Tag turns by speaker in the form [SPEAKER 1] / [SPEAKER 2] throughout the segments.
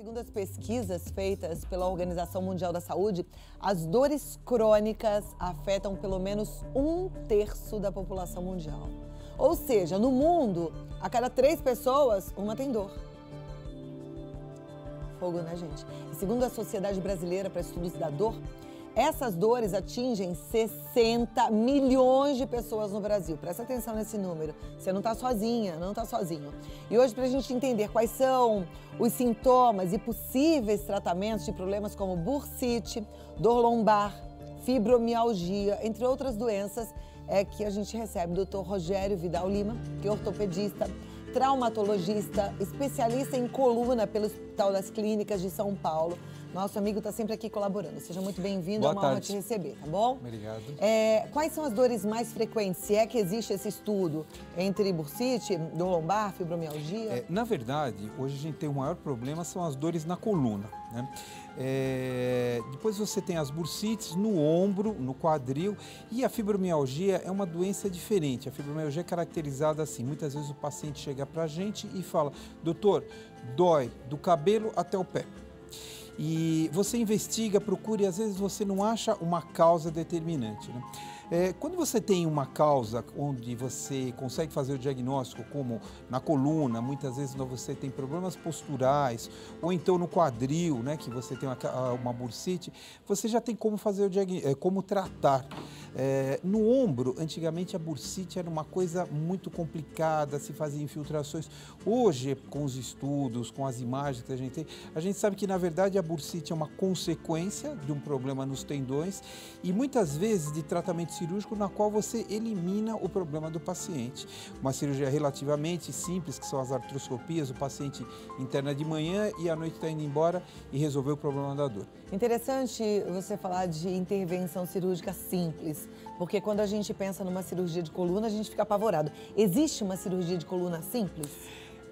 [SPEAKER 1] Segundo as pesquisas feitas pela Organização Mundial da Saúde, as dores crônicas afetam pelo menos 1/3 da população mundial. Ou seja, no mundo, a cada 3 pessoas, uma tem dor. Fogo, né, gente? E segundo a Sociedade Brasileira para Estudos da Dor, essas dores atingem 60 milhões de pessoas no Brasil. Presta atenção nesse número. Você não está sozinha, não está sozinho. E hoje, para a gente entender quais são os sintomas e possíveis tratamentos de problemas como bursite, dor lombar, fibromialgia, entre outras doenças, é que a gente recebe o Dr. Rogério Vidal Lima, que é ortopedista, traumatologista, especialista em coluna pelo Hospital das Clínicas de São Paulo. Nosso amigo está sempre aqui colaborando. Seja muito bem-vindo, é uma honra te receber, tá bom?
[SPEAKER 2] Obrigado.
[SPEAKER 1] Quais são as dores mais frequentes, se é que existe esse estudo, entre bursite, dor lombar, fibromialgia?
[SPEAKER 2] Na verdade, hoje a gente tem o maior problema, são as dores na coluna, né? Depois você tem as bursites no ombro, no quadril, e a fibromialgia é uma doença diferente. A fibromialgia é caracterizada assim, muitas vezes o paciente chega pra gente e fala: doutor, dói do cabelo até o pé. E você investiga, procura e às vezes você não acha uma causa determinante, né? Quando você tem uma causa onde você consegue fazer o diagnóstico, como na coluna, muitas vezes você tem problemas posturais, ou então no quadril, né, que você tem uma bursite, você já tem como fazer como tratar. No ombro, antigamente a bursite era uma coisa muito complicada, se fazia infiltrações. Hoje, com os estudos, com as imagens que a gente tem, a gente sabe que na verdade a bursite é uma consequência de um problema nos tendões e muitas vezes de tratamento cirúrgico na qual você elimina o problema do paciente. Uma cirurgia relativamente simples, que são as artroscopias, o paciente interna de manhã e à noite está indo embora e resolveu o problema da dor.
[SPEAKER 1] Interessante você falar de intervenção cirúrgica simples, porque quando a gente pensa numa cirurgia de coluna, a gente fica apavorado. Existe uma cirurgia de coluna simples?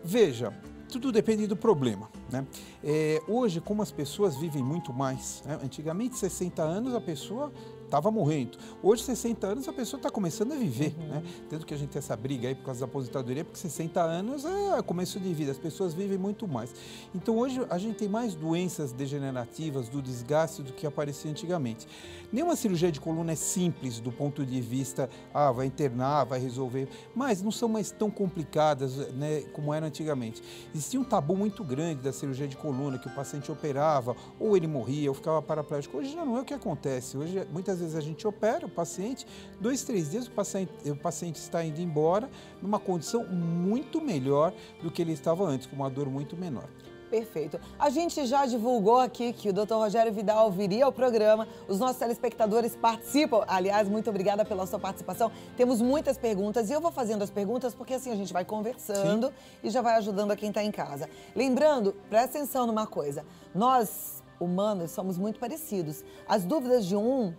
[SPEAKER 2] Veja, tudo depende do problema, né? Hoje, como as pessoas vivem muito mais, né? Antigamente, 60 anos, a pessoa estava morrendo. Hoje, 60 anos, a pessoa está começando a viver, né? Tanto que a gente tem essa briga aí por causa da aposentadoria, porque 60 anos é começo de vida, as pessoas vivem muito mais. Então, hoje, a gente tem mais doenças degenerativas do desgaste do que aparecia antigamente. Nenhuma cirurgia de coluna é simples do ponto de vista, vai internar, vai resolver, mas não são mais tão complicadas, né, como eram antigamente. Existia um tabu muito grande da cirurgia de coluna, que o paciente operava, ou ele morria, ou ficava paraplégico. Hoje já não é o que acontece. Hoje, muitas vezes a gente opera o paciente, 2, 3 dias o paciente está indo embora numa condição muito melhor do que ele estava antes, com uma dor muito menor.
[SPEAKER 1] Perfeito. A gente já divulgou aqui que o Dr. Rogério Vidal viria ao programa. Os nossos telespectadores participam. Aliás, muito obrigada pela sua participação. Temos muitas perguntas e eu vou fazendo as perguntas porque assim a gente vai conversando. Sim. E já vai ajudando a quem está em casa. Lembrando, presta atenção numa coisa. Nós, humanos, somos muito parecidos. As dúvidas de um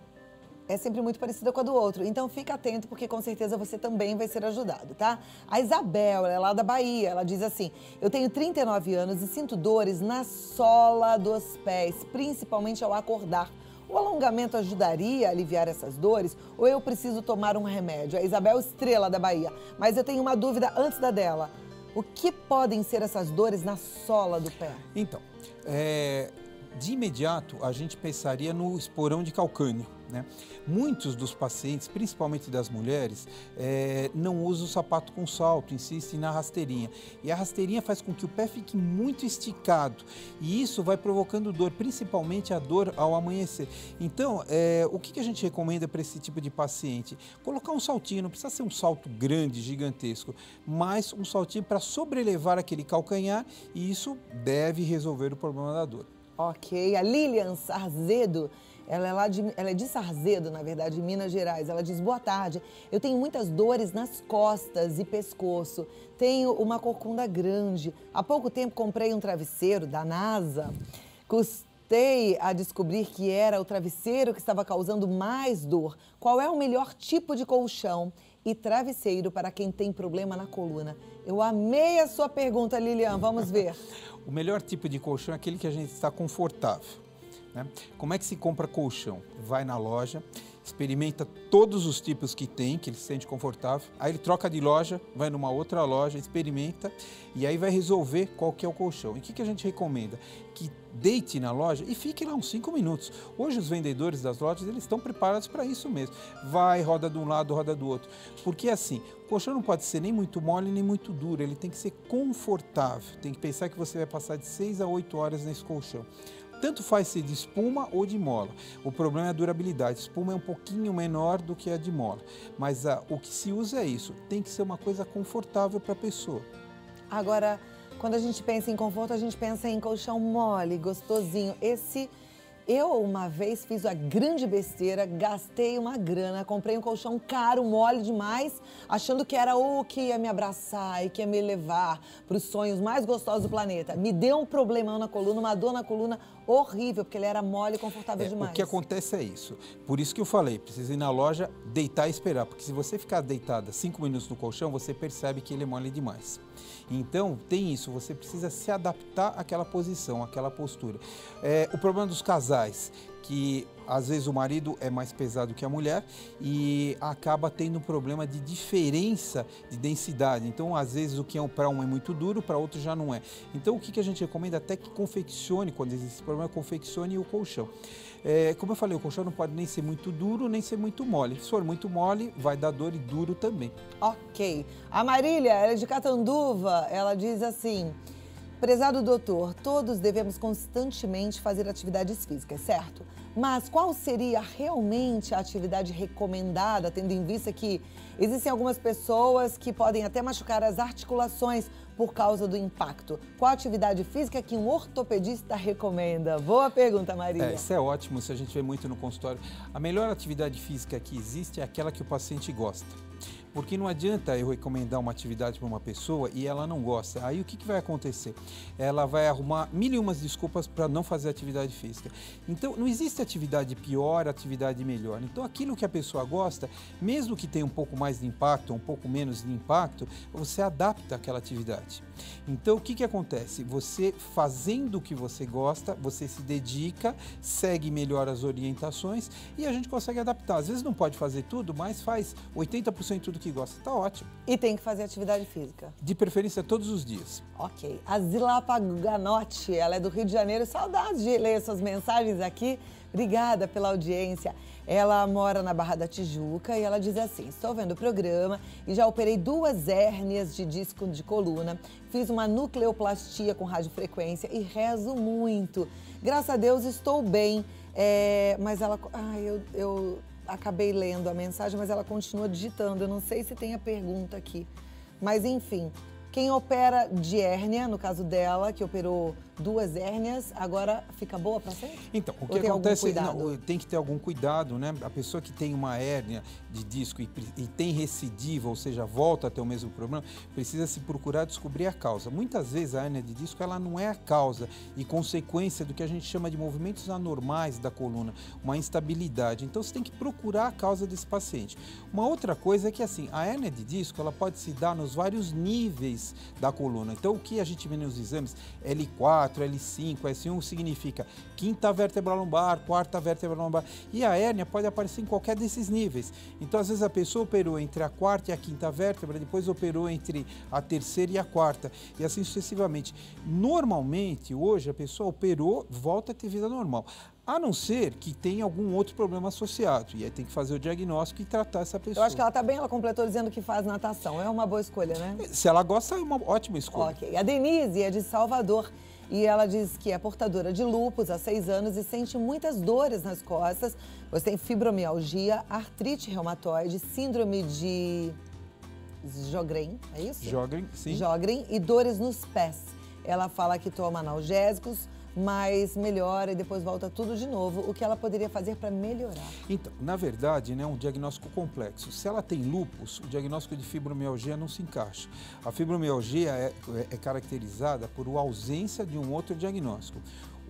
[SPEAKER 1] é sempre muito parecida com a do outro. Então, fica atento, porque com certeza você também vai ser ajudado, tá? A Isabel, ela é lá da Bahia, ela diz assim: eu tenho 39 anos e sinto dores na sola dos pés, principalmente ao acordar. O alongamento ajudaria a aliviar essas dores ou eu preciso tomar um remédio? A Isabel Estrela, da Bahia. Mas eu tenho uma dúvida antes da dela. O que podem ser essas dores na sola do pé?
[SPEAKER 2] Então, de imediato, a gente pensaria no esporão de calcânio, né? Muitos dos pacientes, principalmente das mulheres, não usam o sapato com salto, insistem na rasteirinha. E a rasteirinha faz com que o pé fique muito esticado. E isso vai provocando dor, principalmente a dor ao amanhecer. Então, o que a gente recomenda para esse tipo de paciente? Colocar um saltinho, não precisa ser um salto grande, gigantesco, mas um saltinho para sobrelevar aquele calcanhar e isso deve resolver o problema da dor.
[SPEAKER 1] Ok, a Lilian Sarzedo, ela é de Sarzedo, na verdade, em Minas Gerais. Ela diz: boa tarde, eu tenho muitas dores nas costas e pescoço, tenho uma corcunda grande. Há pouco tempo comprei um travesseiro da NASA, custei a descobrir que era o travesseiro que estava causando mais dor. Qual é o melhor tipo de colchão e travesseiro para quem tem problema na coluna? Eu amei a sua pergunta, Lilian, vamos ver.
[SPEAKER 2] O melhor tipo de colchão é aquele que a gente está confortável, né? Como é que se compra colchão? Vai na loja experimenta todos os tipos que tem, que ele se sente confortável, aí ele troca de loja, vai numa outra loja, experimenta e aí vai resolver qual que é o colchão. E o que a gente recomenda? Que deite na loja e fique lá uns 5 minutos. Hoje os vendedores das lojas, eles estão preparados para isso mesmo. Vai, roda de um lado, roda do outro. Porque assim, o colchão não pode ser nem muito mole, nem muito duro, ele tem que ser confortável. Tem que pensar que você vai passar de 6 a 8 horas nesse colchão. Tanto faz ser de espuma ou de mola. O problema é a durabilidade. A espuma é um pouquinho menor do que a de mola. Mas o que se usa é isso. Tem que ser uma coisa confortável para a pessoa.
[SPEAKER 1] Agora, quando a gente pensa em conforto, a gente pensa em colchão mole, gostosinho. Eu uma vez fiz a grande besteira, gastei uma grana, comprei um colchão caro, mole demais, achando que era o que ia me abraçar e que ia me levar para os sonhos mais gostosos do planeta. Me deu um problemão na coluna, uma dor na coluna horrível, porque ele era mole e confortável demais.
[SPEAKER 2] O que acontece é isso. Por isso que eu falei, precisa ir na loja, deitar e esperar. Porque se você ficar deitada 5 minutos no colchão, você percebe que ele é mole demais. Então, tem isso, você precisa se adaptar àquela posição, àquela postura. O problema dos casais, que às vezes o marido é mais pesado que a mulher e acaba tendo um problema de diferença de densidade. Então, às vezes, o que é para um é muito duro, para outro já não é. Então, o que a gente recomenda? Até que confeccione, quando existe esse problema, confeccione o colchão. Como eu falei, o colchão não pode nem ser muito duro, nem ser muito mole. Se for muito mole, vai dar dor e duro também.
[SPEAKER 1] Ok. A Marília, ela é de Catanduva, ela diz assim: prezado doutor, todos devemos constantemente fazer atividades físicas, certo? Mas qual seria realmente a atividade recomendada, tendo em vista que existem algumas pessoas que podem até machucar as articulações por causa do impacto? Qual a atividade física que um ortopedista recomenda? Boa pergunta, Marília.
[SPEAKER 2] Isso é ótimo, isso a gente vê muito no consultório. A melhor atividade física que existe é aquela que o paciente gosta. Porque não adianta eu recomendar uma atividade para uma pessoa e ela não gosta. Aí o que vai acontecer? Ela vai arrumar mil e umas desculpas para não fazer atividade física. Então, não existe atividade pior, atividade melhor. Então, aquilo que a pessoa gosta, mesmo que tenha um pouco mais de impacto, um pouco menos de impacto, você adapta aquela atividade. Então, o que acontece? Você fazendo o que você gosta, você se dedica, segue melhor as orientações e a gente consegue adaptar. Às vezes não pode fazer tudo, mas faz 80% do que gosta. Tá ótimo.
[SPEAKER 1] E tem que fazer atividade física?
[SPEAKER 2] De preferência todos os dias.
[SPEAKER 1] Ok. A Zilapa Ganotti, ela é do Rio de Janeiro. Saudades de ler suas mensagens aqui. Obrigada pela audiência. Ela mora na Barra da Tijuca e ela diz assim: estou vendo o programa e já operei 2 hérnias de disco de coluna, fiz uma nucleoplastia com radiofrequência e rezo muito. Graças a Deus estou bem, mas ela... eu acabei lendo a mensagem, mas ela continua digitando. Eu não sei se tem a pergunta aqui, mas enfim... Quem opera de hérnia, no caso dela, que operou 2 hérnias, agora fica boa para sempre?
[SPEAKER 2] Então, o que acontece, tem que ter algum cuidado, né? A pessoa que tem uma hérnia de disco e tem recidiva, ou seja, volta a ter o mesmo problema, precisa se procurar descobrir a causa. Muitas vezes a hérnia de disco, ela não é a causa e consequência do que a gente chama de movimentos anormais da coluna, uma instabilidade. Então, você tem que procurar a causa desse paciente. Uma outra coisa é que, assim, a hérnia de disco, ela pode se dar nos vários níveis da coluna. Então, o que a gente vê nos exames L4, L5, S1 significa 5ª vértebra lombar, 4ª vértebra lombar. E a hérnia pode aparecer em qualquer desses níveis. Então, às vezes a pessoa operou entre a 4ª e a 5ª vértebra, depois operou entre a 3ª e a 4ª, e assim sucessivamente. Normalmente, hoje, a pessoa operou, volta a ter vida normal. A não ser que tenha algum outro problema associado. E aí tem que fazer o diagnóstico e tratar essa pessoa.
[SPEAKER 1] Eu acho que ela está bem, ela completou dizendo que faz natação. É uma boa escolha, né?
[SPEAKER 2] Se ela gosta, é uma ótima escolha.
[SPEAKER 1] Ok. A Denise é de Salvador e ela diz que é portadora de lúpus há 6 anos e sente muitas dores nas costas. Você tem fibromialgia, artrite reumatoide, síndrome de Sjögren, é isso?
[SPEAKER 2] Sjögren, sim.
[SPEAKER 1] Sjögren e dores nos pés. Ela fala que toma analgésicos, mas melhora e depois volta tudo de novo. O que ela poderia fazer para melhorar? Então,
[SPEAKER 2] na verdade, é um diagnóstico complexo. Se ela tem lúpus, o diagnóstico de fibromialgia não se encaixa. A fibromialgia é caracterizada por ausência de um outro diagnóstico.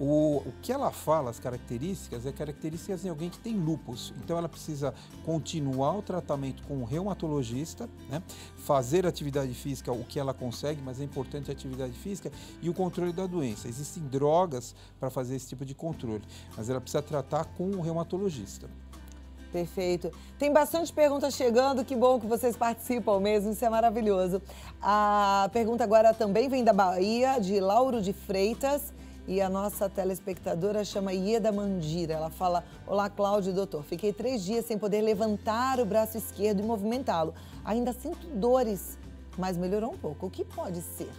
[SPEAKER 2] O que ela fala, as características, é características de alguém que tem lúpus. Então, ela precisa continuar o tratamento com o reumatologista, né? Fazer atividade física, o que ela consegue, mas é importante a atividade física e o controle da doença. Existem drogas para fazer esse tipo de controle, mas ela precisa tratar com o reumatologista.
[SPEAKER 1] Perfeito. Tem bastante perguntas chegando, que bom que vocês participam mesmo, isso é maravilhoso. A pergunta agora também vem da Bahia, de Lauro de Freitas, e a nossa telespectadora chama Ieda Mandira. Ela fala: olá, Cláudio e doutor, fiquei 3 dias sem poder levantar o braço esquerdo e movimentá-lo. Ainda sinto dores, mas melhorou um pouco. O que pode ser?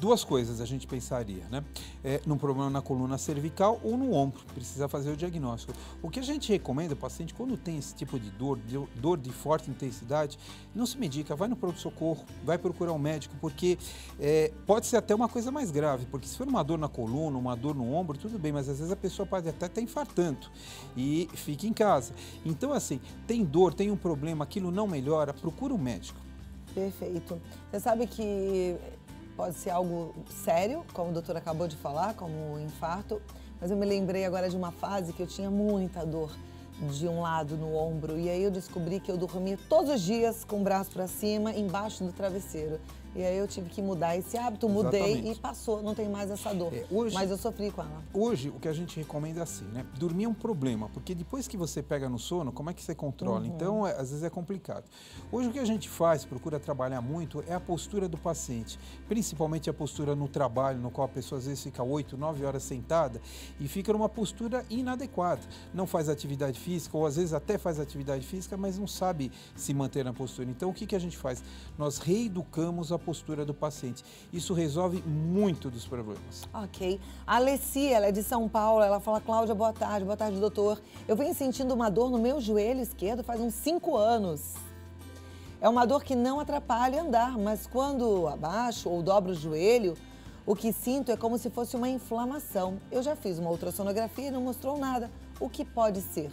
[SPEAKER 2] 2 coisas a gente pensaria, né? Num problema na coluna cervical ou no ombro, precisa fazer o diagnóstico. O que a gente recomenda ao paciente, quando tem esse tipo de dor de forte intensidade, não se medica, vai no pronto-socorro, vai procurar um médico, porque pode ser até uma coisa mais grave, porque se for uma dor na coluna, uma dor no ombro, tudo bem, mas às vezes a pessoa pode até estar infartando e fica em casa. Então, assim, tem dor, tem um problema, aquilo não melhora, procura um médico.
[SPEAKER 1] Perfeito. Você sabe que pode ser algo sério, como o doutor acabou de falar, como um infarto, mas eu me lembrei agora de uma fase que eu tinha muita dor de um lado no ombro, e aí eu descobri que eu dormia todos os dias com o braço para cima, embaixo do travesseiro. E aí eu tive que mudar esse hábito, mudei. Exatamente. E passou, não tem mais essa dor. Mas eu sofri com ela.
[SPEAKER 2] Hoje, o que a gente recomenda é assim, né? Dormir é um problema, porque depois que você pega no sono, como é que você controla? Então, às vezes é complicado. Hoje, o que a gente faz, procura trabalhar muito, é a postura do paciente. Principalmente a postura no trabalho, no qual a pessoa às vezes fica 8, 9 horas sentada e fica numa postura inadequada. Não faz atividade física, ou às vezes até faz atividade física, mas não sabe se manter na postura. Então, o que a gente faz? Nós reeducamos a postura do paciente. Isso resolve muito dos problemas.
[SPEAKER 1] Ok. A Alessia, ela é de São Paulo, ela fala: Cláudia, boa tarde, doutor. Eu venho sentindo uma dor no meu joelho esquerdo faz uns 5 anos. É uma dor que não atrapalha andar, mas quando abaixo ou dobro o joelho, o que sinto é como se fosse uma inflamação. Eu já fiz uma ultrassonografia e não mostrou nada. O que pode ser?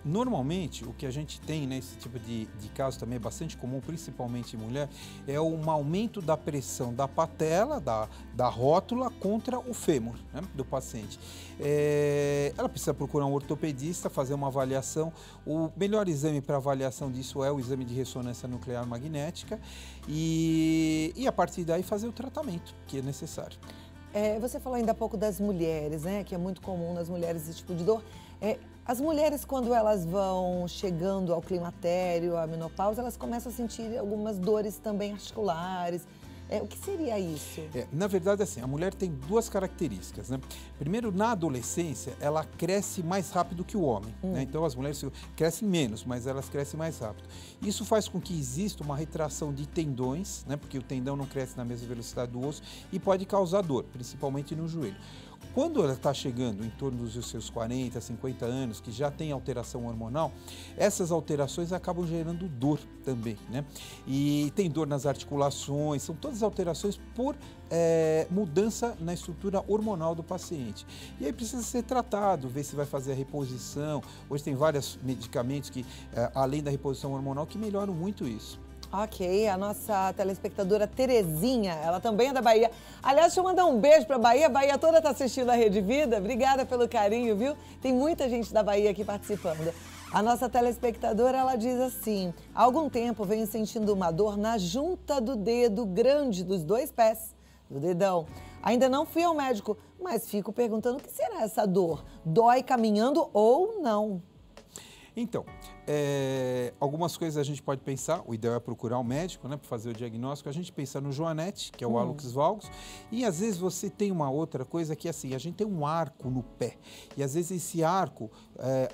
[SPEAKER 2] Normalmente, o que a gente tem nesse tipo de caso também é bastante comum, principalmente em mulher, é um aumento da pressão da patela, da rótula contra o fêmur, né, do paciente. Ela precisa procurar um ortopedista, fazer uma avaliação. O melhor exame para avaliação disso é o exame de ressonância nuclear magnética e a partir daí fazer o tratamento que é necessário.
[SPEAKER 1] Você falou ainda há pouco das mulheres, né, que é muito comum nas mulheres esse tipo de dor. As mulheres, quando elas vão chegando ao climatério, à menopausa, elas começam a sentir algumas dores também articulares. O que seria isso?
[SPEAKER 2] Na verdade, assim, a mulher tem 2 características, né? Primeiro, na adolescência, ela cresce mais rápido que o homem, né? Então, as mulheres crescem menos, mas elas crescem mais rápido. Isso faz com que exista uma retração de tendões, né? Porque o tendão não cresce na mesma velocidade do osso e pode causar dor, principalmente no joelho. Quando ela está chegando em torno dos seus 40, 50 anos, que já tem alteração hormonal, essas alterações acabam gerando dor também, né? E tem dor nas articulações, são todas alterações por mudança na estrutura hormonal do paciente. E aí precisa ser tratado, ver se vai fazer a reposição. Hoje tem vários medicamentos que, além da reposição hormonal, que melhoram muito isso.
[SPEAKER 1] Ok, a nossa telespectadora Terezinha, ela também é da Bahia. Aliás, deixa eu mandar um beijo pra Bahia. A Bahia toda tá assistindo a Rede Vida. Obrigada pelo carinho, viu? Tem muita gente da Bahia aqui participando. A nossa telespectadora, ela diz assim: há algum tempo venho sentindo uma dor na junta do dedo grande dos 2 pés, do dedão. Ainda não fui ao médico, mas fico perguntando o que será essa dor. Dói caminhando ou não?
[SPEAKER 2] Então, algumas coisas a gente pode pensar, o ideal é procurar um médico, né, para fazer o diagnóstico. A gente pensa no Joanete, que é o hallux valgus, e às vezes você tem uma outra coisa que é assim, a gente tem um arco no pé, e às vezes esse arco,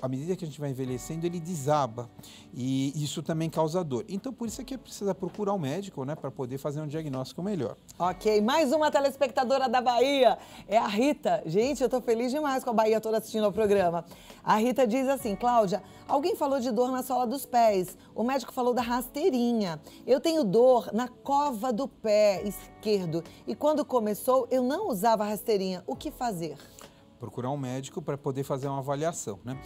[SPEAKER 2] à medida que a gente vai envelhecendo, ele desaba, e isso também causa dor. Então, por isso é que precisa procurar um médico, né, para poder fazer um diagnóstico melhor.
[SPEAKER 1] Ok, mais uma telespectadora da Bahia, é a Rita. Gente, eu tô feliz demais com a Bahia toda assistindo ao programa. A Rita diz assim: Cláudia, alguém falou de dor na sola dos pés. O médico falou da rasteirinha. Eu tenho dor na cova do pé esquerdo. E quando começou, eu não usava rasteirinha. O que fazer?
[SPEAKER 2] Procurar um médico para poder fazer uma avaliação, né?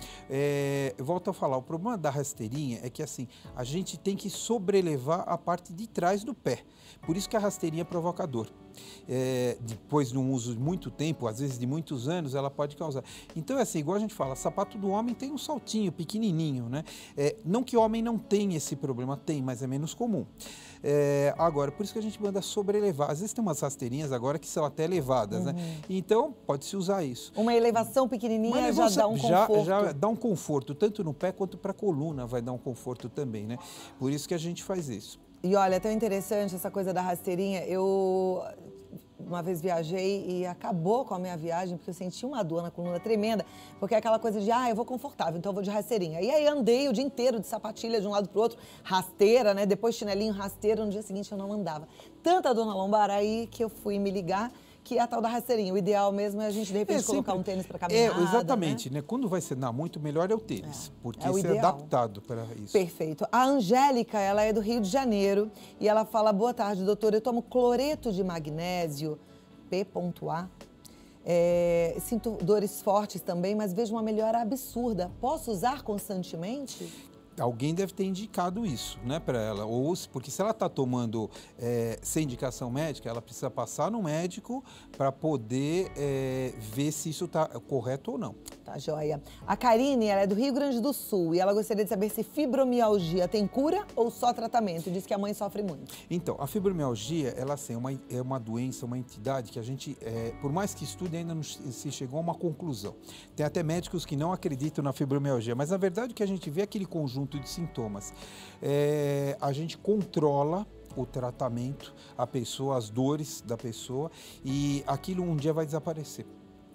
[SPEAKER 2] Eu volto a falar, o problema da rasteirinha é que assim, a gente tem que sobrelevar a parte de trás do pé. Por isso que a rasteirinha é provoca dor. depois de um uso de muito tempo, às vezes de muitos anos, ela pode causar. Então, é assim, igual a gente fala, sapato do homem tem um saltinho pequenininho, né? Não que o homem não tenha esse problema, tem, mas é menos comum. Agora, por isso que a gente manda sobrelevar. Às vezes tem umas rasteirinhas agora que são até elevadas, né? Então, pode-se usar isso.
[SPEAKER 1] Uma elevação pequenininha já dá um conforto.
[SPEAKER 2] Já dá um conforto, tanto no pé quanto para a coluna vai dar um conforto também, né? Por isso que a gente faz isso.
[SPEAKER 1] E olha, é tão interessante essa coisa da rasteirinha. Eu uma vez viajei e acabou com a minha viagem, porque eu senti uma dor na coluna tremenda, porque é aquela coisa de, eu vou confortável, então eu vou de rasteirinha. E aí andei o dia inteiro de sapatilha de um lado pro outro, rasteira, né? Depois chinelinho, rasteira, no dia seguinte eu não andava. Tanta dor na lombar aí que eu fui me ligar, que é a tal da rasteirinha. O ideal mesmo é a gente, de repente, colocar um tênis para caminhar.
[SPEAKER 2] Exatamente, né? Quando vai cenar muito, melhor é o tênis, porque isso é adaptado para isso.
[SPEAKER 1] Perfeito. A Angélica, ela é do Rio de Janeiro e ela fala, boa tarde, doutor, eu tomo cloreto de magnésio, P.A. Sinto dores fortes também, mas vejo uma melhora absurda. Posso usar constantemente?
[SPEAKER 2] Alguém deve ter indicado isso, né, para ela. Porque se ela está tomando sem indicação médica, ela precisa passar no médico para poder ver se isso está correto ou não.
[SPEAKER 1] Tá joia. A Karine, ela é do Rio Grande do Sul e ela gostaria de saber se fibromialgia tem cura ou só tratamento. Diz que a mãe sofre muito.
[SPEAKER 2] Então, a fibromialgia, ela assim, é uma doença, uma entidade que a gente, por mais que estude, ainda não se chegou a uma conclusão. Tem até médicos que não acreditam na fibromialgia, mas na verdade o que a gente vê é aquele conjunto de sintomas. A gente controla o tratamento, a pessoa, as dores da pessoa e aquilo um dia vai desaparecer.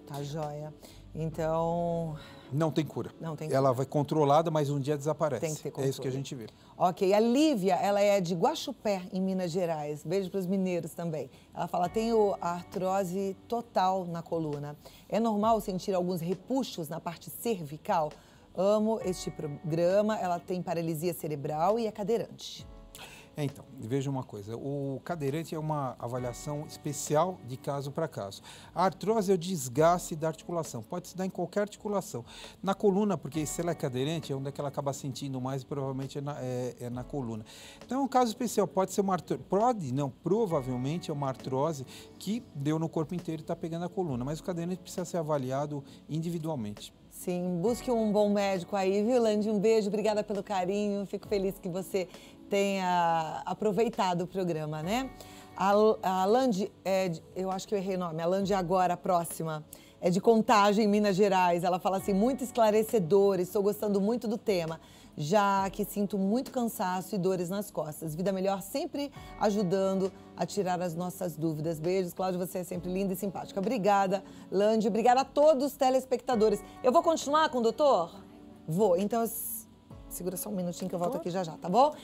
[SPEAKER 1] Tá joia. Então...
[SPEAKER 2] Não tem cura.
[SPEAKER 1] Não tem cura.
[SPEAKER 2] Ela vai controlada, mas um dia desaparece.
[SPEAKER 1] Tem que ter controle.
[SPEAKER 2] É isso que a gente vê.
[SPEAKER 1] Ok. A Lívia, ela é de Guaxupé, em Minas Gerais. Beijo para os mineiros também. Ela fala, tenho artrose total na coluna. É normal sentir alguns repuxos na parte cervical? Amo este programa. Ela tem paralisia cerebral e é cadeirante.
[SPEAKER 2] Então, veja uma coisa, o cadeirante é uma avaliação especial de caso para caso. A artrose é o desgaste da articulação, pode se dar em qualquer articulação. Na coluna, porque se ela é cadeirante, é onde é que ela acaba sentindo mais, provavelmente é na coluna. Então é um caso especial, pode ser uma artrose, provavelmente é uma artrose que deu no corpo inteiro e está pegando a coluna, mas o cadeirante precisa ser avaliado individualmente.
[SPEAKER 1] Sim, busque um bom médico aí, viu, Landy? Um beijo, obrigada pelo carinho, fico feliz que você tenha aproveitado o programa, né? A Landy, eu acho que eu errei o nome, a Landy agora, a próxima, é de Contagem, Minas Gerais. Ela fala assim, muito esclarecedor, estou gostando muito do tema, já que sinto muito cansaço e dores nas costas. Vida Melhor sempre ajudando a tirar as nossas dúvidas. Beijos, Cláudia, você é sempre linda e simpática. Obrigada, Landy, obrigada a todos os telespectadores. Eu vou continuar com o doutor? Vou, então segura só um minutinho que eu volto aqui já, tá bom?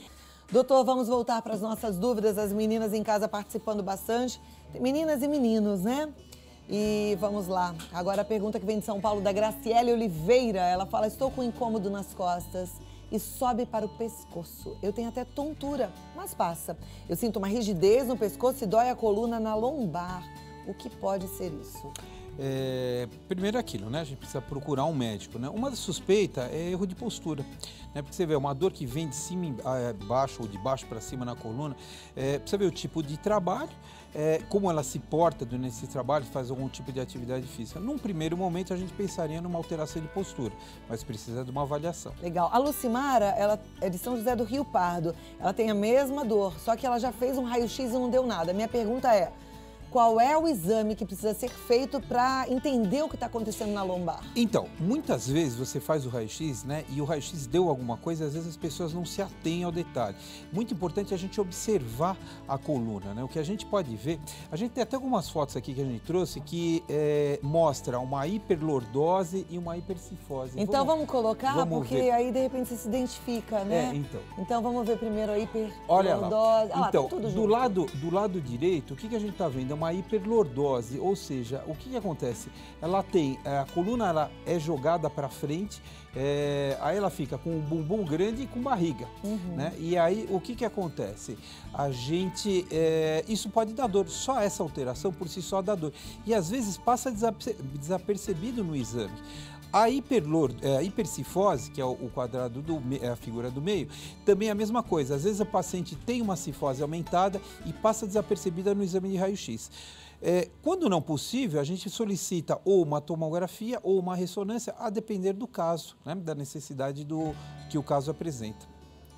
[SPEAKER 1] Doutor, vamos voltar para as nossas dúvidas, as meninas em casa participando bastante. Meninas e meninos, né? E vamos lá. Agora a pergunta que vem de São Paulo, da Graciele Oliveira. Ela fala, estou com incômodo nas costas e sobe para o pescoço. Eu tenho até tontura, mas passa. Eu sinto uma rigidez no pescoço e dói a coluna na lombar. O que pode ser isso?
[SPEAKER 2] Primeiro aquilo, né? A gente precisa procurar um médico, né? Uma suspeita é erro de postura, né? Porque você vê uma dor que vem de cima a baixo ou de baixo para cima na coluna, precisa ver o tipo de trabalho, como ela se porta nesse trabalho, faz algum tipo de atividade física. Num primeiro momento a gente pensaria numa alteração de postura, mas precisa de uma avaliação.
[SPEAKER 1] Legal. A Lucimara, ela é de São José do Rio Pardo, ela tem a mesma dor, só que ela já fez um raio-x e não deu nada. Minha pergunta é, qual é o exame que precisa ser feito para entender o que está acontecendo na lombar? Então,
[SPEAKER 2] muitas vezes você faz o raio-x, né? E o raio-x deu alguma coisa, às vezes as pessoas não se atêm ao detalhe. Muito importante a gente observar a coluna, né? O que a gente pode ver, a gente tem até algumas fotos aqui que a gente trouxe que mostra uma hiperlordose e uma hipercifose.
[SPEAKER 1] Então vamos colocar, porque ver. Aí de repente você se identifica, né? Então vamos ver primeiro a hiperlordose.
[SPEAKER 2] Olha lá. Então,
[SPEAKER 1] tá tudo
[SPEAKER 2] do lado direito, o que a gente está vendo? Uma hiperlordose, ou seja, o que acontece? Ela tem, a coluna ela é jogada para frente, aí ela fica com o bumbum grande e com barriga, né? E aí o que acontece? A gente, isso pode dar dor, só essa alteração por si só dá dor. E às vezes passa desapercebido no exame. A hipercifose, que é o quadrado, a figura do meio, também é a mesma coisa. Às vezes o paciente tem uma cifose aumentada e passa desapercebida no exame de raio-x. Quando não possível, a gente solicita ou uma tomografia ou uma ressonância, a depender do caso, né, da necessidade que o caso apresenta.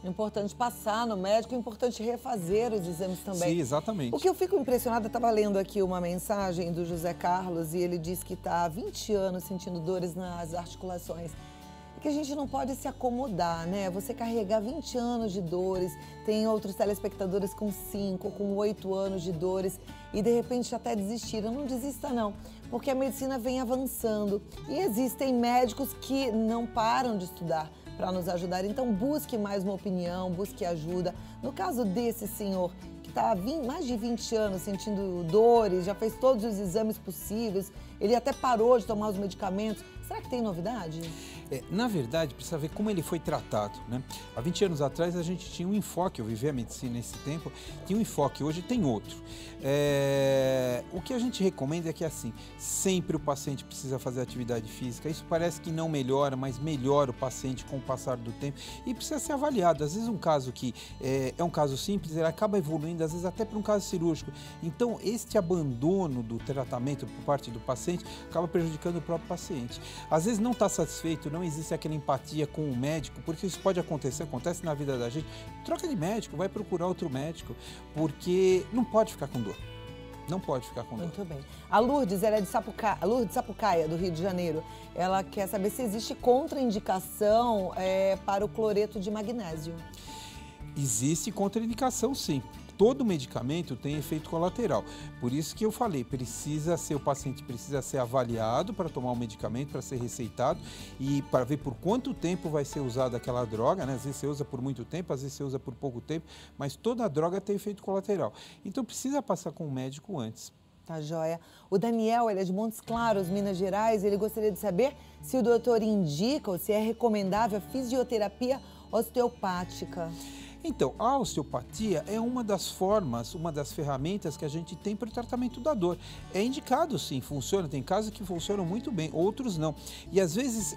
[SPEAKER 1] É importante passar no médico, é importante refazer os exames também.
[SPEAKER 2] Sim, exatamente.
[SPEAKER 1] O que eu fico impressionada, eu estava lendo aqui uma mensagem do José Carlos e ele diz que está há 20 anos sentindo dores nas articulações. E que a gente não pode se acomodar, né? Você carregar 20 anos de dores, tem outros telespectadores com 5, com 8 anos de dores e de repente até desistiram. Não desista não, porque a medicina vem avançando e existem médicos que não param de estudar para nos ajudar. Então, busque mais uma opinião, busque ajuda. No caso desse senhor, que está há mais de 20 anos sentindo dores, já fez todos os exames possíveis, ele até parou de tomar os medicamentos. Será que tem novidade?
[SPEAKER 2] Na verdade, precisa ver como ele foi tratado, né? Há 20 anos atrás a gente tinha um enfoque, eu vivi a medicina nesse tempo, tinha um enfoque, hoje tem outro. O que a gente recomenda é que assim, sempre o paciente precisa fazer atividade física, isso parece que não melhora, mas melhora o paciente com o passar do tempo e precisa ser avaliado. Às vezes um caso que é um caso simples, ele acaba evoluindo, às vezes até para um caso cirúrgico. Então, este abandono do tratamento por parte do paciente acaba prejudicando o próprio paciente. Às vezes não está satisfeito, não existe aquela empatia com o médico, porque isso pode acontecer, acontece na vida da gente. Troca de médico, vai procurar outro médico, porque não pode ficar com dor. Não pode ficar com dor.
[SPEAKER 1] Muito bem. A Lourdes, ela é de Sapucaia, do Rio de Janeiro. Ela quer saber se existe contraindicação para o cloreto de magnésio.
[SPEAKER 2] Existe contraindicação, sim. Todo medicamento tem efeito colateral. Por isso que eu falei, o paciente precisa ser avaliado para tomar o medicamento, para ser receitado e para ver por quanto tempo vai ser usada aquela droga, né? Às vezes você usa por muito tempo, às vezes você usa por pouco tempo, mas toda droga tem efeito colateral. Então precisa passar com o médico antes.
[SPEAKER 1] Tá joia. O Daniel, ele é de Montes Claros, Minas Gerais, ele gostaria de saber se o doutor indica ou se é recomendável a fisioterapia osteopática.
[SPEAKER 2] Então, a osteopatia é uma das formas, uma das ferramentas que a gente tem para o tratamento da dor. É indicado sim, funciona, tem casos que funcionam muito bem, outros não. E às vezes,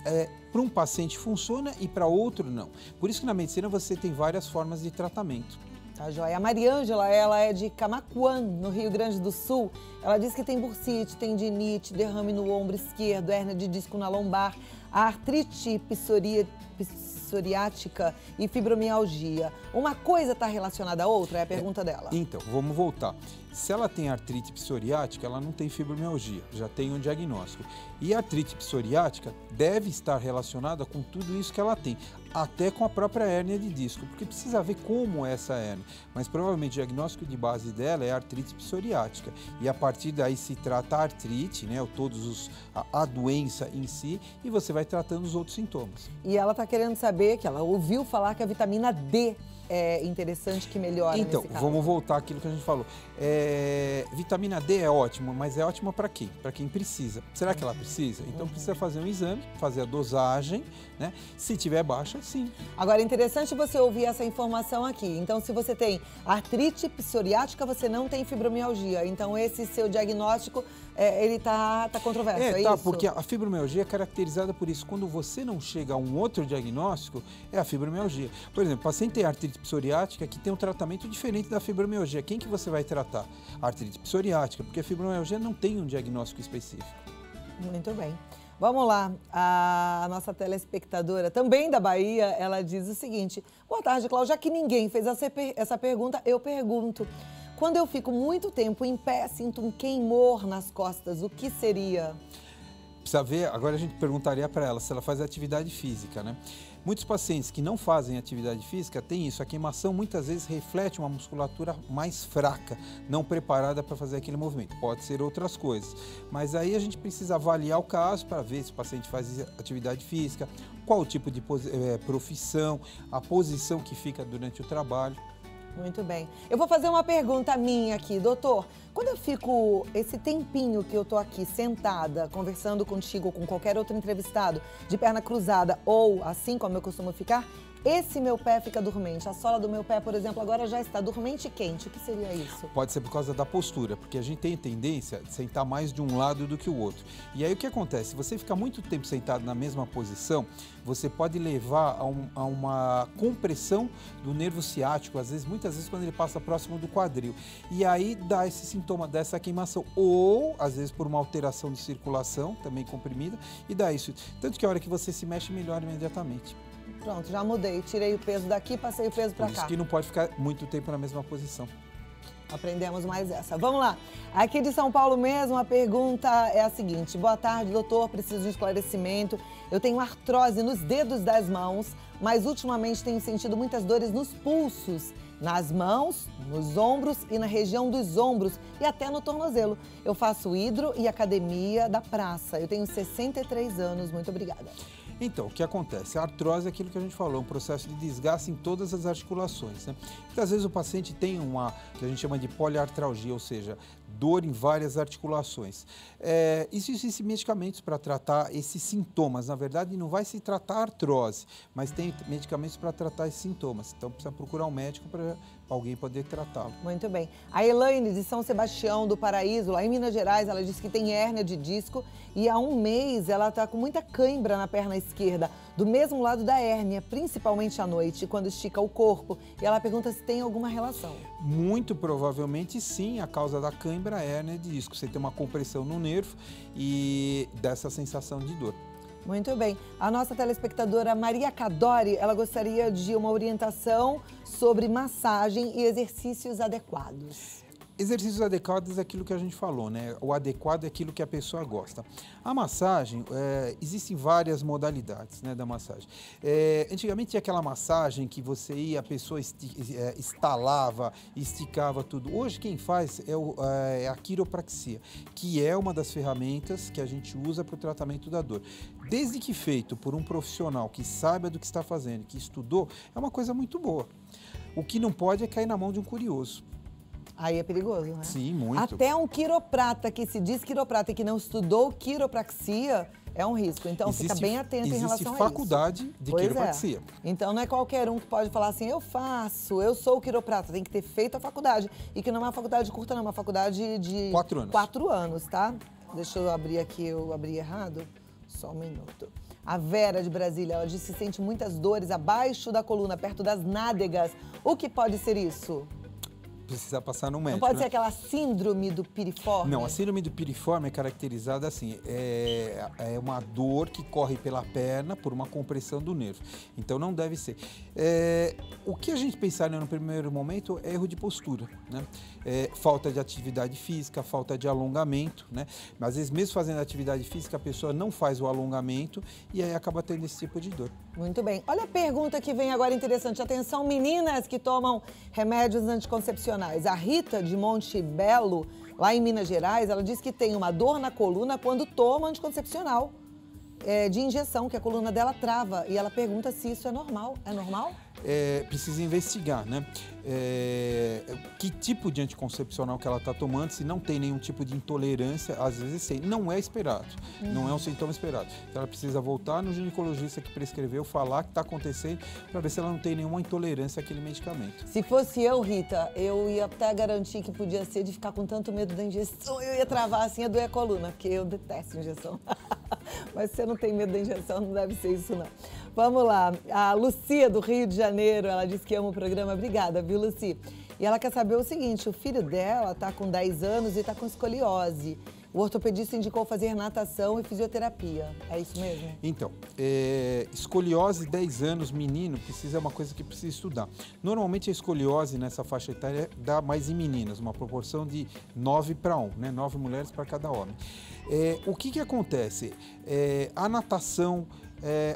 [SPEAKER 2] para um paciente funciona e para outro não. Por isso que na medicina você tem várias formas de tratamento.
[SPEAKER 1] Tá joia. A Mariângela, ela é de Camaquã, no Rio Grande do Sul. Ela diz que tem bursite, tendinite, derrame no ombro esquerdo, hérnia de disco na lombar, artrite psoriática e fibromialgia. Uma coisa está relacionada à outra? É a pergunta dela.
[SPEAKER 2] Então, vamos voltar. Se ela tem artrite psoriática, ela não tem fibromialgia, já tem um diagnóstico. E a artrite psoriática deve estar relacionada com tudo isso que ela tem, até com a própria hérnia de disco, porque precisa ver como é essa hérnia. Mas provavelmente o diagnóstico de base dela é a artrite psoriática. E a partir daí se trata a artrite, né, a doença em si, e você vai tratando os outros sintomas.
[SPEAKER 1] E ela está querendo saber, que ela ouviu falar que a vitamina D é interessante, que melhora
[SPEAKER 2] então,
[SPEAKER 1] nesse caso.
[SPEAKER 2] Vamos voltar àquilo que a gente falou. Vitamina D é ótima, mas é ótima para quem? Para quem precisa. Será que ela precisa? Então precisa fazer um exame, fazer a dosagem, né? Se tiver baixa, sim.
[SPEAKER 1] Agora, é interessante você ouvir essa informação aqui. Então, se você tem artrite psoriática, você não tem fibromialgia. Então, esse seu diagnóstico, ele tá controverso, é isso?
[SPEAKER 2] Porque a fibromialgia é caracterizada por isso. Quando você não chega a um outro diagnóstico, é a fibromialgia. Por exemplo, o paciente tem artrite psoriática que tem um tratamento diferente da fibromialgia. Quem que você vai tratar? A artrite psoriática, porque a fibromialgia não tem um diagnóstico específico.
[SPEAKER 1] Muito bem. Vamos lá, a nossa telespectadora, também da Bahia, ela diz o seguinte: boa tarde, Cláudia, já que ninguém fez essa pergunta, eu pergunto. Quando eu fico muito tempo em pé, sinto um queimor nas costas, o que seria?
[SPEAKER 2] Precisa ver, agora a gente perguntaria para ela se ela faz atividade física, né? Muitos pacientes que não fazem atividade física têm isso. A queimação muitas vezes reflete uma musculatura mais fraca, não preparada para fazer aquele movimento. Pode ser outras coisas. Mas aí a gente precisa avaliar o caso para ver se o paciente faz atividade física, qual o tipo de profissão, a posição que fica durante o trabalho.
[SPEAKER 1] Muito bem. Eu vou fazer uma pergunta minha aqui, doutor. Quando eu fico esse tempinho que eu tô aqui sentada, conversando contigo ou com qualquer outro entrevistado, de perna cruzada ou assim como eu costumo ficar, esse meu pé fica dormente. A sola do meu pé, por exemplo, agora já está dormente e quente. O que seria isso?
[SPEAKER 2] Pode ser por causa da postura, porque a gente tem tendência de sentar mais de um lado do que o outro. E aí o que acontece? Se você ficar muito tempo sentado na mesma posição, você pode levar a uma compressão do nervo ciático, muitas vezes quando ele passa próximo do quadril. E aí dá esse sintoma dessa queimação. Ou, às vezes, por uma alteração de circulação, também comprimida, e dá isso. Tanto que a hora que você se mexe, melhora imediatamente.
[SPEAKER 1] Pronto, já mudei. Tirei o peso daqui, passei o peso para cá.
[SPEAKER 2] Por isso que não pode ficar muito tempo na mesma posição.
[SPEAKER 1] Aprendemos mais essa. Vamos lá. Aqui de São Paulo mesmo, a pergunta é a seguinte. Boa tarde, doutor. Preciso de um esclarecimento. Eu tenho artrose nos dedos das mãos, mas ultimamente tenho sentido muitas dores nos pulsos, nas mãos, nos ombros e na região dos ombros e até no tornozelo. Eu faço hidro e academia da praça. Eu tenho 63 anos. Muito obrigada.
[SPEAKER 2] Então, o que acontece? A artrose é aquilo que a gente falou, um processo de desgaste em todas as articulações, né? Muitas vezes o paciente tem uma, que a gente chama de poliartralgia, ou seja, dor em várias articulações. Existem medicamentos para tratar esses sintomas. Na verdade, não vai se tratar a artrose, mas tem medicamentos para tratar esses sintomas. Então, precisa procurar um médico para alguém poder tratá-lo.
[SPEAKER 1] Muito bem. A Elaine, de São Sebastião do Paraíso, lá em Minas Gerais, ela disse que tem hérnia de disco e há um mês ela está com muita cãibra na perna esquerda, do mesmo lado da hérnia, principalmente à noite, quando estica o corpo. E ela pergunta se tem alguma relação.
[SPEAKER 2] Muito provavelmente sim, a causa da cãibra é a hérnia de disco. Você tem uma compressão no nervo e dessa sensação de dor.
[SPEAKER 1] Muito bem. A nossa telespectadora Maria Cadori, ela gostaria de uma orientação sobre massagem e exercícios adequados.
[SPEAKER 2] Exercícios adequados é aquilo que a gente falou, né? O adequado é aquilo que a pessoa gosta. A massagem, existem várias modalidades, né, da massagem. Antigamente tinha aquela massagem que você ia, a pessoa estalava, esticava tudo. Hoje quem faz é a quiropraxia, que é uma das ferramentas que a gente usa para o tratamento da dor. Desde que feito por um profissional que saiba do que está fazendo, que estudou, é uma coisa muito boa. O que não pode é cair na mão de um curioso.
[SPEAKER 1] Aí é perigoso, né?
[SPEAKER 2] Sim, muito.
[SPEAKER 1] Até um quiroprata que se diz quiroprata e que não estudou quiropraxia é um risco. Então fica bem atento em relação a isso.
[SPEAKER 2] Existe faculdade de quiropraxia.
[SPEAKER 1] Então não é qualquer um que pode falar assim, eu sou quiroprata. Tem que ter feito a faculdade. E que não é uma faculdade curta, não, é uma faculdade de
[SPEAKER 2] 4 anos.
[SPEAKER 1] 4 anos, tá? Deixa eu abrir aqui, eu abri errado. Só um minuto. A Vera de Brasília, ela disse que sente muitas dores abaixo da coluna, perto das nádegas. O que pode ser isso?
[SPEAKER 2] Precisa passar no médico.
[SPEAKER 1] Não pode ser aquela síndrome do piriforme?
[SPEAKER 2] Não, a síndrome do piriforme é caracterizada assim, é uma dor que corre pela perna por uma compressão do nervo. Então não deve ser. O que a gente pensaria no primeiro momento é erro de postura, né? Falta de atividade física, falta de alongamento, né? Mas às vezes mesmo fazendo atividade física, a pessoa não faz o alongamento e aí acaba tendo esse tipo de dor.
[SPEAKER 1] Muito bem. Olha a pergunta que vem agora interessante. Atenção, meninas que tomam remédios anticoncepcionais. A Rita de Monte Belo, lá em Minas Gerais, ela diz que tem uma dor na coluna quando toma anticoncepcional de injeção, que a coluna dela trava. E ela pergunta se isso é normal. É normal?
[SPEAKER 2] Precisa investigar, né? Que tipo de anticoncepcional que ela está tomando, se não tem nenhum tipo de intolerância, às vezes tem. Não é esperado, não é um sintoma esperado. Então ela precisa voltar no ginecologista que prescreveu, falar o que está acontecendo, para ver se ela não tem nenhuma intolerância àquele medicamento.
[SPEAKER 1] Se fosse eu, Rita, eu ia até garantir que podia ser de ficar com tanto medo da injeção, eu ia travar assim, ia doer a coluna, porque eu detesto injeção. Mas se você não tem medo da injeção, não deve ser isso, não. Vamos lá. A Lucia, do Rio de Janeiro, ela disse que ama o programa. Obrigada, viu, Luci? E ela quer saber o seguinte, o filho dela está com 10 anos e está com escoliose. O ortopedista indicou fazer natação e fisioterapia. É isso mesmo?
[SPEAKER 2] Então, escoliose, 10 anos, menino, é uma coisa que precisa estudar. Normalmente a escoliose nessa faixa etária dá mais em meninas, uma proporção de 9 para 1, né? 9 mulheres para cada homem. O que acontece? A natação,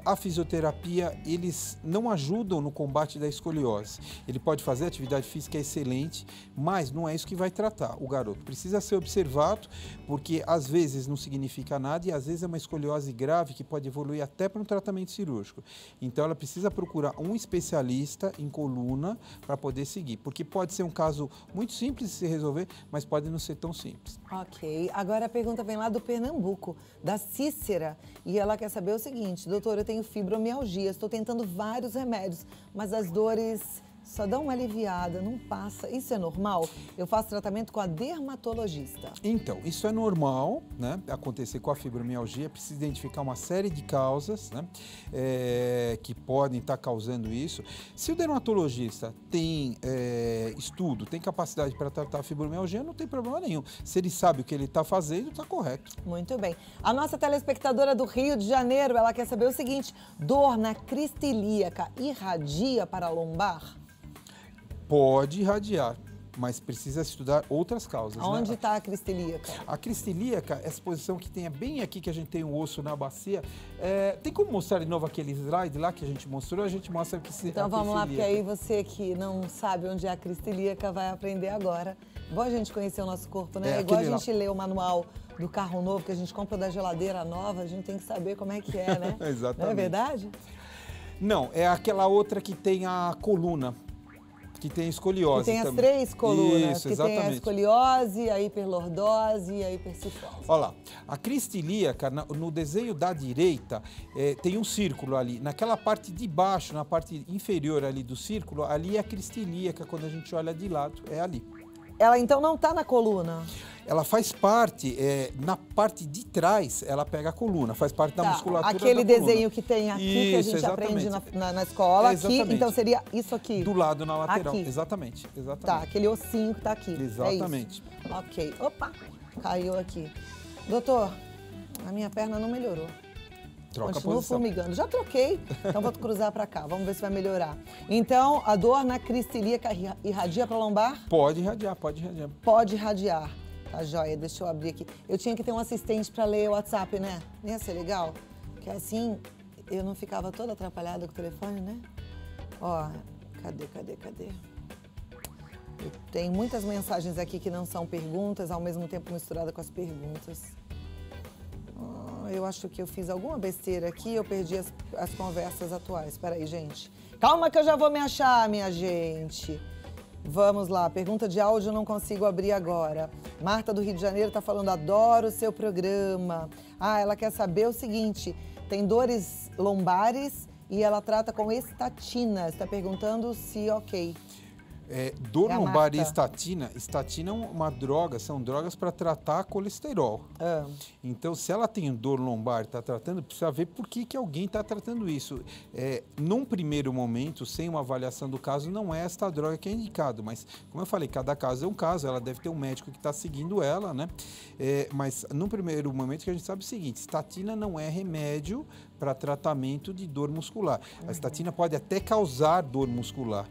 [SPEAKER 2] a fisioterapia, eles não ajudam no combate da escoliose. Ele pode fazer atividade física excelente, mas não é isso que vai tratar o garoto. Precisa ser observado, porque às vezes não significa nada e às vezes é uma escoliose grave que pode evoluir até para um tratamento cirúrgico. Então ela precisa procurar um especialista em coluna para poder seguir, porque pode ser um caso muito simples de se resolver, mas pode não ser tão simples.
[SPEAKER 1] Ok. Agora a pergunta vem lá do do Pernambuco, da Cícera. E ela quer saber o seguinte: doutora, eu tenho fibromialgia, estou tentando vários remédios, mas as dores só dão uma aliviada, não passa. Isso é normal? Eu faço tratamento com a dermatologista.
[SPEAKER 2] Então, isso é normal, né? Acontecer com a fibromialgia. Precisa identificar uma série de causas, né? Que podem estar causando isso. Se o dermatologista tem estudo, tem capacidade para tratar a fibromialgia, não tem problema nenhum. Se ele sabe o que ele está fazendo, está correto.
[SPEAKER 1] Muito bem. A nossa telespectadora do Rio de Janeiro, ela quer saber o seguinte: dor na crista ilíaca irradia para a lombar?
[SPEAKER 2] Pode irradiar, mas precisa estudar outras causas.
[SPEAKER 1] Onde
[SPEAKER 2] né?
[SPEAKER 1] está a crista ilíaca?
[SPEAKER 2] A crista ilíaca, essa posição que tem é bem aqui, que a gente tem o osso na bacia. Tem como mostrar de novo aquele slide lá que a gente mostrou? A gente mostra que se.
[SPEAKER 1] Então vamos lá, porque aí você que não sabe onde é a crista ilíaca vai aprender agora. Bom a gente conhecer o nosso corpo, né? Igual a gente lê o manual do carro novo, que a gente compra da geladeira nova, a gente tem que saber como é que é, né?
[SPEAKER 2] Exatamente.
[SPEAKER 1] Não é verdade?
[SPEAKER 2] Não, é aquela outra que tem a coluna. Que tem escoliose
[SPEAKER 1] também. Que tem
[SPEAKER 2] também.
[SPEAKER 1] As três colunas.
[SPEAKER 2] Isso,
[SPEAKER 1] que
[SPEAKER 2] exatamente.
[SPEAKER 1] tem a escoliose, a hiperlordose e a hipercifose.
[SPEAKER 2] Olha lá, a crista ilíaca, no desenho da direita, tem um círculo ali. Naquela parte de baixo, na parte inferior ali do círculo, ali é a crista ilíaca, quando a gente olha de lado, é ali.
[SPEAKER 1] Ela então não está na coluna?
[SPEAKER 2] Ela faz parte, na parte de trás, ela pega a coluna, faz parte da musculatura
[SPEAKER 1] aquele
[SPEAKER 2] da coluna.
[SPEAKER 1] desenho que tem aqui,
[SPEAKER 2] isso,
[SPEAKER 1] que a gente
[SPEAKER 2] exatamente.
[SPEAKER 1] aprende na escola, aqui, então seria isso aqui?
[SPEAKER 2] Do lado, na lateral,
[SPEAKER 1] aqui.
[SPEAKER 2] Exatamente.
[SPEAKER 1] Tá, aquele ossinho que tá aqui.
[SPEAKER 2] Exatamente.
[SPEAKER 1] É isso. Ok, opa, caiu aqui. Doutor, a minha perna não melhorou.
[SPEAKER 2] Troca
[SPEAKER 1] Continuo
[SPEAKER 2] a posição.
[SPEAKER 1] formigando. Já troquei, então vou cruzar para cá. Vamos ver se vai melhorar. Então, a dor na crista ilíaca irradia para lombar?
[SPEAKER 2] Pode irradiar, pode irradiar.
[SPEAKER 1] Pode irradiar. Tá joia, deixa eu abrir aqui. Eu tinha que ter um assistente para ler o WhatsApp, né? Ia ser legal? Porque assim eu não ficava toda atrapalhada com o telefone, né? Ó, cadê? Tem muitas mensagens aqui que não são perguntas, ao mesmo tempo misturada com as perguntas. Eu acho que eu fiz alguma besteira aqui, eu perdi as conversas atuais. Espera aí, gente. Calma que eu já vou me achar, minha gente. Vamos lá, pergunta de áudio não consigo abrir agora. Marta do Rio de Janeiro está falando, adoro o seu programa. Ela quer saber o seguinte, tem dores lombares e ela trata com estatina. Está perguntando se ok.
[SPEAKER 2] Dor lombar e estatina. Estatina é uma droga, são drogas para tratar colesterol. Então, se ela tem dor lombar e está tratando, precisa ver por que alguém está tratando isso. Num primeiro momento, sem uma avaliação do caso, não é esta droga que é indicado. Mas, como eu falei, cada caso é um caso, ela deve ter um médico que está seguindo ela, né? Mas, num primeiro momento, que a gente sabe o seguinte, estatina não é remédio para tratamento de dor muscular. A estatina pode até causar dor muscular.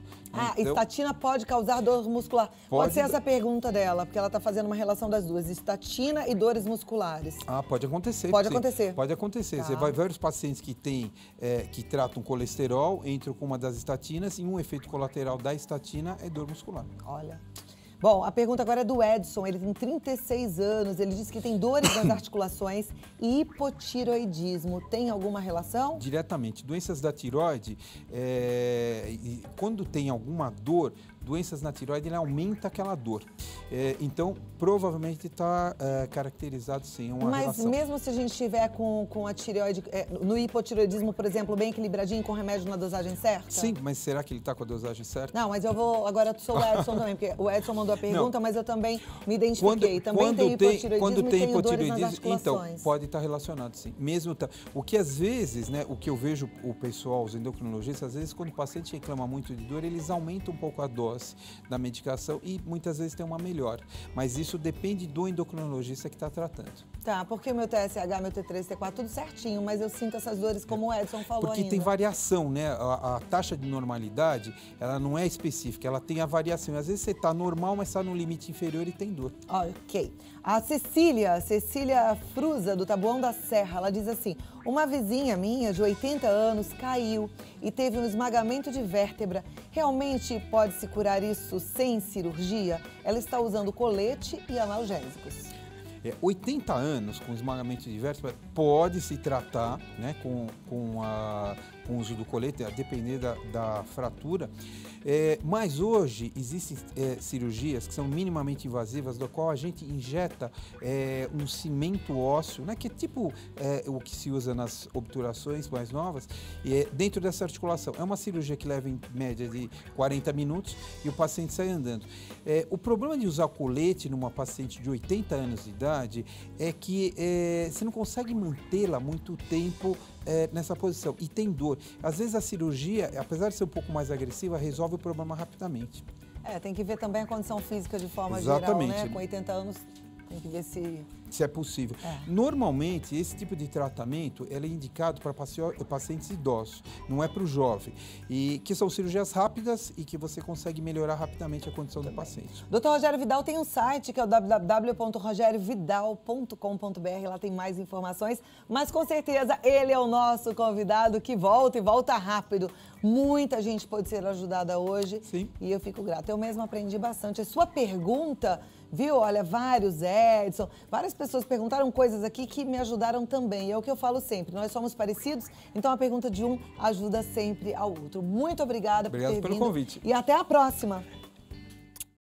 [SPEAKER 1] Então, estatina pode causar dor muscular. Pode ser essa a pergunta dela, porque ela está fazendo uma relação das duas, estatina e dores musculares.
[SPEAKER 2] Pode acontecer.
[SPEAKER 1] Pode acontecer.
[SPEAKER 2] Pode acontecer. Você vai ver os pacientes que tratam colesterol, entram com uma das estatinas e um efeito colateral da estatina é dor muscular.
[SPEAKER 1] Olha. Bom, a pergunta agora é do Edson, ele tem 36 anos, ele diz que tem dores nas articulações e hipotiroidismo. Tem alguma relação? Diretamente.
[SPEAKER 2] Doenças da tiroide, quando tem alguma dor, doenças na tiroide, ele aumenta aquela dor. Então, provavelmente está caracterizado sim uma relação.
[SPEAKER 1] Mas mesmo se a gente estiver com a tireoide, no hipotiroidismo, por exemplo, bem equilibradinho, com remédio na dosagem certa?
[SPEAKER 2] Sim, mas será que ele está com a dosagem certa?
[SPEAKER 1] Não, mas eu vou, agora eu sou o Edson também, porque o Edson mandou a pergunta, mas eu também me identifiquei. Também tem hipotiroidismo e tenho dores nas articulações.
[SPEAKER 2] Então, pode estar relacionado sim. Mesmo o que às vezes, né, o que eu vejo o pessoal, os endocrinologistas, às vezes quando o paciente reclama muito de dor, eles aumentam um pouco a dose da medicação e muitas vezes tem uma melhora. Mas isso depende do endocrinologista que está tratando.
[SPEAKER 1] Tá, porque o meu TSH, meu T3, T4, tudo certinho, mas eu sinto essas dores como o Edson falou
[SPEAKER 2] Porque
[SPEAKER 1] ainda.
[SPEAKER 2] tem variação, né? A taxa de normalidade, ela não é específica, ela tem a variação. Às vezes você está normal, mas está no limite inferior e tem dor.
[SPEAKER 1] Ok. A Cecília Frusa, do Taboão da Serra, ela diz assim, uma vizinha minha de 80 anos caiu e teve um esmagamento de vértebra. Realmente pode-se curar isso sem cirurgia? Ela está usando colete e analgésicos.
[SPEAKER 2] 80 anos com esmagamento de vértebra pode se tratar, né, com com o uso do colete, a depender da fratura. Mas hoje existem cirurgias que são minimamente invasivas, da qual a gente injeta um cimento ósseo, né, que é tipo o que se usa nas obturações mais novas, dentro dessa articulação. É uma cirurgia que leva em média de 40 minutos e o paciente sai andando. O problema de usar colete numa paciente de 80 anos de idade é que você não consegue mantê-la muito tempo nessa posição e tem dor. Às vezes a cirurgia, apesar de ser um pouco mais agressiva, resolve o problema rapidamente.
[SPEAKER 1] Tem que ver também a condição física de forma
[SPEAKER 2] Exatamente.
[SPEAKER 1] geral, né? Com 80 anos, tem que ver se
[SPEAKER 2] é possível. Normalmente, esse tipo de tratamento é indicado para pacientes idosos, não é para o jovem. E que são cirurgias rápidas e que você consegue melhorar rapidamente a condição do paciente.
[SPEAKER 1] Dr. Rogério Vidal tem um site que é o www.rogeriovidal.com.br, lá tem mais informações, mas com certeza ele é o nosso convidado que volta e volta rápido. Muita gente pode ser ajudada hoje.
[SPEAKER 2] Sim.
[SPEAKER 1] E eu fico grata. Eu mesma aprendi bastante. A sua pergunta, viu? Olha, vários Edson, várias pessoas perguntaram coisas aqui que me ajudaram também. É o que eu falo sempre, nós somos parecidos, então a pergunta de um ajuda sempre ao outro. Muito obrigada por ter vindo.
[SPEAKER 2] Obrigado pelo convite.
[SPEAKER 1] E até a próxima.